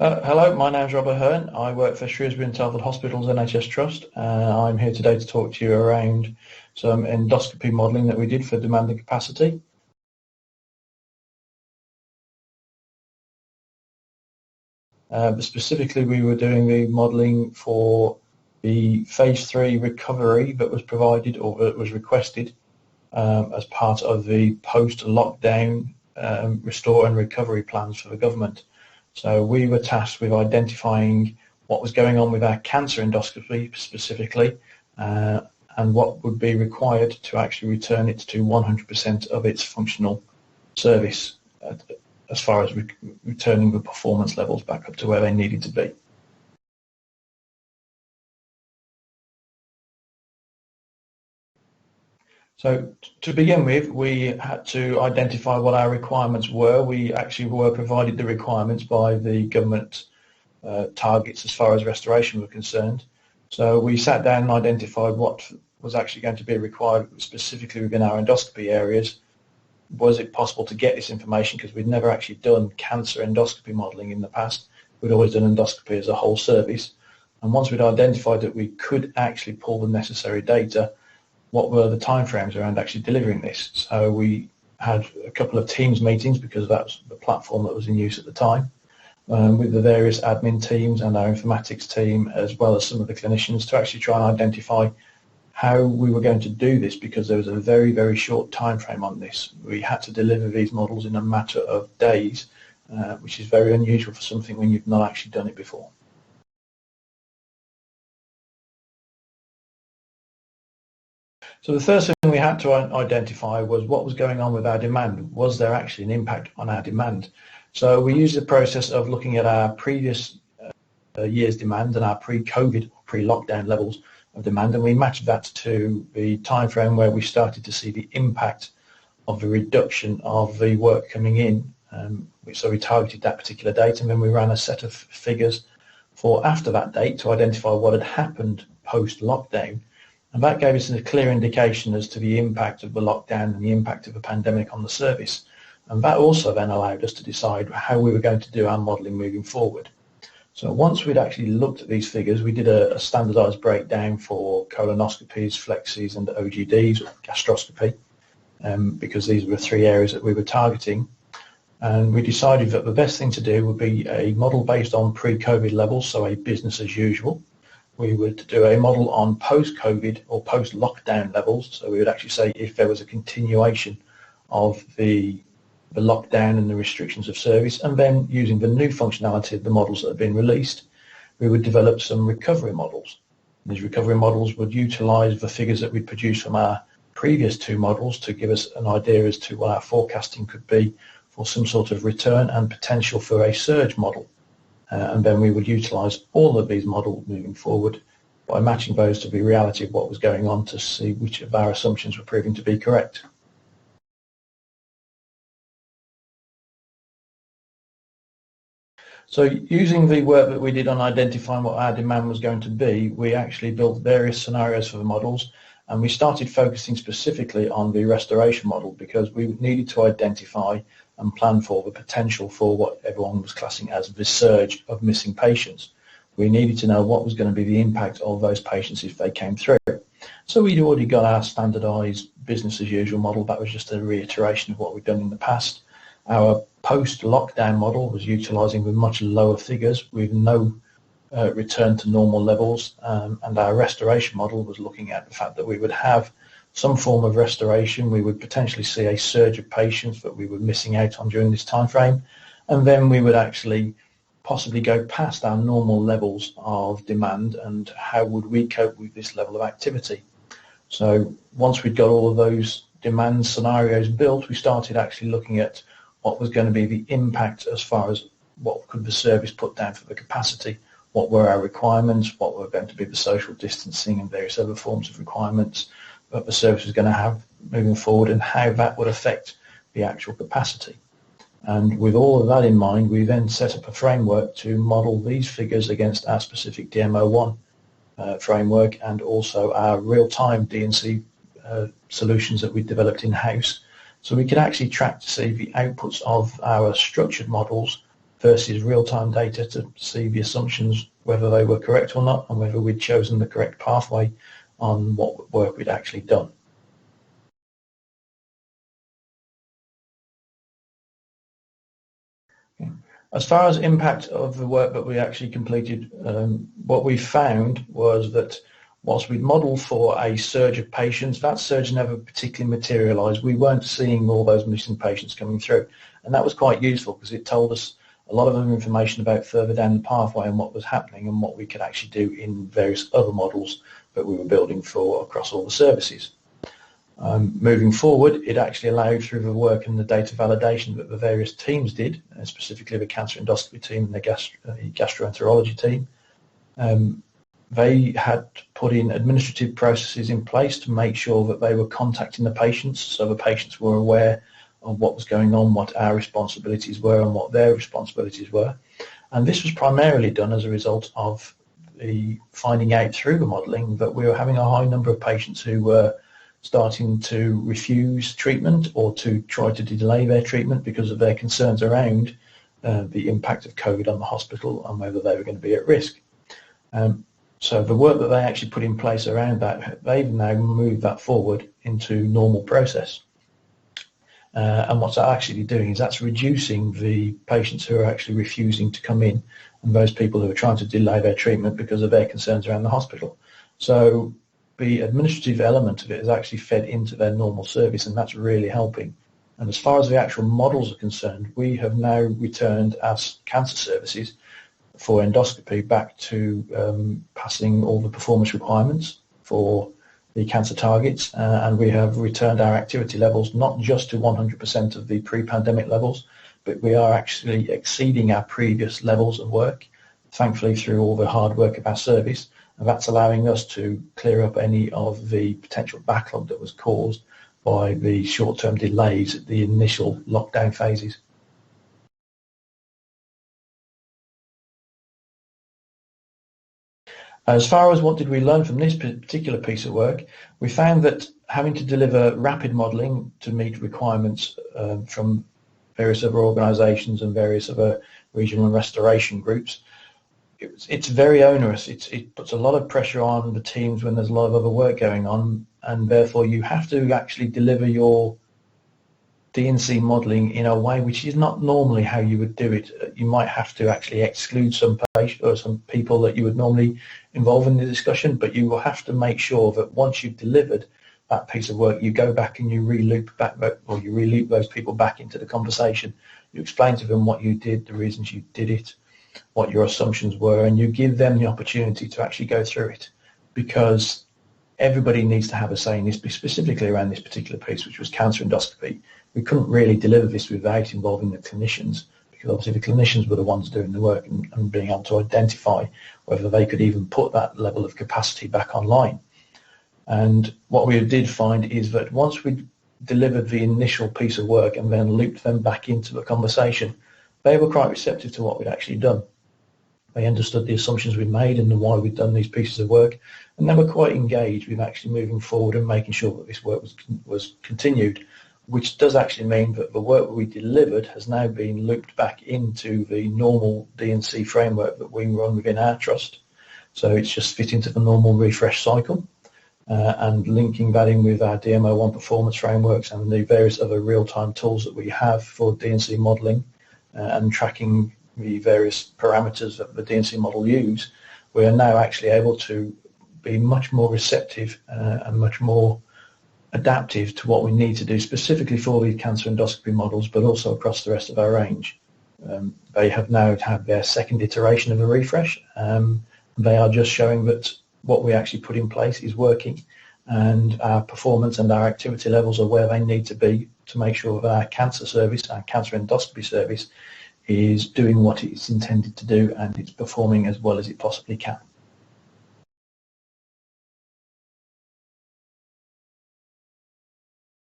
Hello, my name is Robert Aherne. I work for Shrewsbury and Telford Hospitals NHS Trust. I'm here today to talk to you around some endoscopy modelling that we did for demand and capacity. Specifically, we were doing the modelling for the phase 3 recovery that was provided or that was requested as part of the post-lockdown restore and recovery plans for the government. So we were tasked with identifying what was going on with our cancer endoscopy specifically and what would be required to actually return it to 100% of its functional service as far as returning the performance levels back up to where they needed to be. So to begin with, we had to identify what our requirements were. We actually were provided the requirements by the government targets as far as restoration were concerned. So we sat down and identified what was actually going to be required specifically within our endoscopy areas. Was it possible to get this information? Because we'd never actually done cancer endoscopy modelling in the past. We'd always done endoscopy as a whole service. And once we'd identified that we could actually pull the necessary data, what were the timeframes around actually delivering this? So we had a couple of Teams meetings because that was the platform that was in use at the time with the various admin teams and our informatics team as well as some of the clinicians to actually try and identify how we were going to do this because there was a very, very short time frame on this. We had to deliver these models in a matter of days, which is very unusual for something when you've not actually done it before. So the first thing we had to identify was what was going on with our demand. Was there actually an impact on our demand? So we used the process of looking at our previous year's demand and our pre-COVID, pre-lockdown levels of demand, and we matched that to the time frame where we started to see the impact of the reduction of the work coming in. So we targeted that particular date, and then we ran a set of figures for after that date to identify what had happened post-lockdown. And that gave us a clear indication as to the impact of the lockdown and the impact of the pandemic on the service. And that also then allowed us to decide how we were going to do our modelling moving forward. So once we'd actually looked at these figures, we did a standardised breakdown for colonoscopies, flexies and OGDs, or gastroscopy, because these were three areas that we were targeting. And we decided that the best thing to do would be a model based on pre-COVID levels, so a business as usual. We would do a model on post-COVID or post-lockdown levels. So we would actually say if there was a continuation of the lockdown and the restrictions of service, and then using the new functionality of the models that have been released, we would develop some recovery models. These recovery models would utilise the figures that we'd produced from our previous two models to give us an idea as to what our forecasting could be for some sort of return and potential for a surge model. And then we would utilise all of these models moving forward by matching those to the reality of what was going on to see which of our assumptions were proving to be correct. So using the work that we did on identifying what our demand was going to be, we actually built various scenarios for the models, and we started focusing specifically on the restoration model because we needed to identify and plan for the potential for what everyone was classing as the surge of missing patients. We needed to know what was going to be the impact of those patients if they came through. So we'd already got our standardised business as usual model. That was just a reiteration of what we'd done in the past. Our post-lockdown model was utilising with much lower figures with no return to normal levels, and our restoration model was looking at the fact that we would have some form of restoration. We would potentially see a surge of patients that we were missing out on during this time frame, and then we would actually possibly go past our normal levels of demand and how would we cope with this level of activity. So once we'd got all of those demand scenarios built, we started actually looking at what was going to be the impact as far as what could the service put down for the capacity, what were our requirements, what were going to be the social distancing and various other forms of requirements that the service was going to have moving forward and how that would affect the actual capacity. And with all of that in mind, we then set up a framework to model these figures against our specific DMO1 framework and also our real-time D&C solutions that we developed in-house. So we could actually track to see the outputs of our structured models versus real-time data to see the assumptions, whether they were correct or not, and whether we'd chosen the correct pathway on what work we'd actually done. Okay. As far as impact of the work that we actually completed, what we found was that whilst we'd modelled for a surge of patients, that surge never particularly materialised. We weren't seeing all those missing patients coming through, and that was quite useful because it told us a lot of information about further down the pathway and what was happening and what we could actually do in various other models that we were building for across all the services. Moving forward, it actually allowed, through the work and the data validation that the various teams did, specifically the cancer endoscopy team and the gastroenterology team, they had put in administrative processes in place to make sure that they were contacting the patients, so the patients were aware of what was going on, what our responsibilities were and what their responsibilities were. And this was primarily done as a result of the finding out through the modelling that we were having a high number of patients who were starting to refuse treatment or to try to delay their treatment because of their concerns around the impact of COVID on the hospital and whether they were going to be at risk. So the work that they actually put in place around that, they've now moved that forward into normal process. And what's that actually doing is that's reducing the patients who are actually refusing to come in and those people who are trying to delay their treatment because of their concerns around the hospital. So the administrative element of it is actually fed into their normal service, and that's really helping. And as far as the actual models are concerned, we have now returned as cancer services for endoscopy back to passing all the performance requirements for the cancer targets, and we have returned our activity levels not just to 100% of the pre-pandemic levels, but we are actually exceeding our previous levels of work, thankfully through all the hard work of our service, and that's allowing us to clear up any of the potential backlog that was caused by the short-term delays at the initial lockdown phases. As far as what did we learn from this particular piece of work, we found that having to deliver rapid modelling to meet requirements from various other organisations and various other regional and restoration groups, it's very onerous. It puts a lot of pressure on the teams when there's a lot of other work going on, and therefore you have to actually deliver your DNC modelling in a way which is not normally how you would do it. You might have to actually exclude some patients or some people that you would normally involve in the discussion, but you will have to make sure that once you've delivered that piece of work, you go back and you re-loop back, or you re-loop those people back into the conversation. You explain to them what you did, the reasons you did it, what your assumptions were, and you give them the opportunity to actually go through it, because everybody needs to have a say in this, specifically around this particular piece, which was cancer endoscopy. We couldn't really deliver this without involving the clinicians, because obviously the clinicians were the ones doing the work and being able to identify whether they could even put that level of capacity back online. And what we did find is that once we delivered the initial piece of work and then looped them back into the conversation, they were quite receptive to what we'd actually done. They understood the assumptions we'd made and why we'd done these pieces of work, and they were quite engaged with actually moving forward and making sure that this work was continued, which does actually mean that the work we delivered has now been looped back into the normal DNC framework that we run within our trust. So it's just fit into the normal refresh cycle, and linking that in with our DMO1 performance frameworks and the various other real-time tools that we have for DNC modelling and tracking the various parameters that the DNC model use, we are now actually able to be much more receptive and much more adaptive to what we need to do specifically for these cancer endoscopy models, but also across the rest of our range. They have now had their second iteration of a refresh. They are just showing that what we actually put in place is working, and our performance and our activity levels are where they need to be to make sure that our cancer service, our cancer endoscopy service, is doing what it's intended to do and it's performing as well as it possibly can.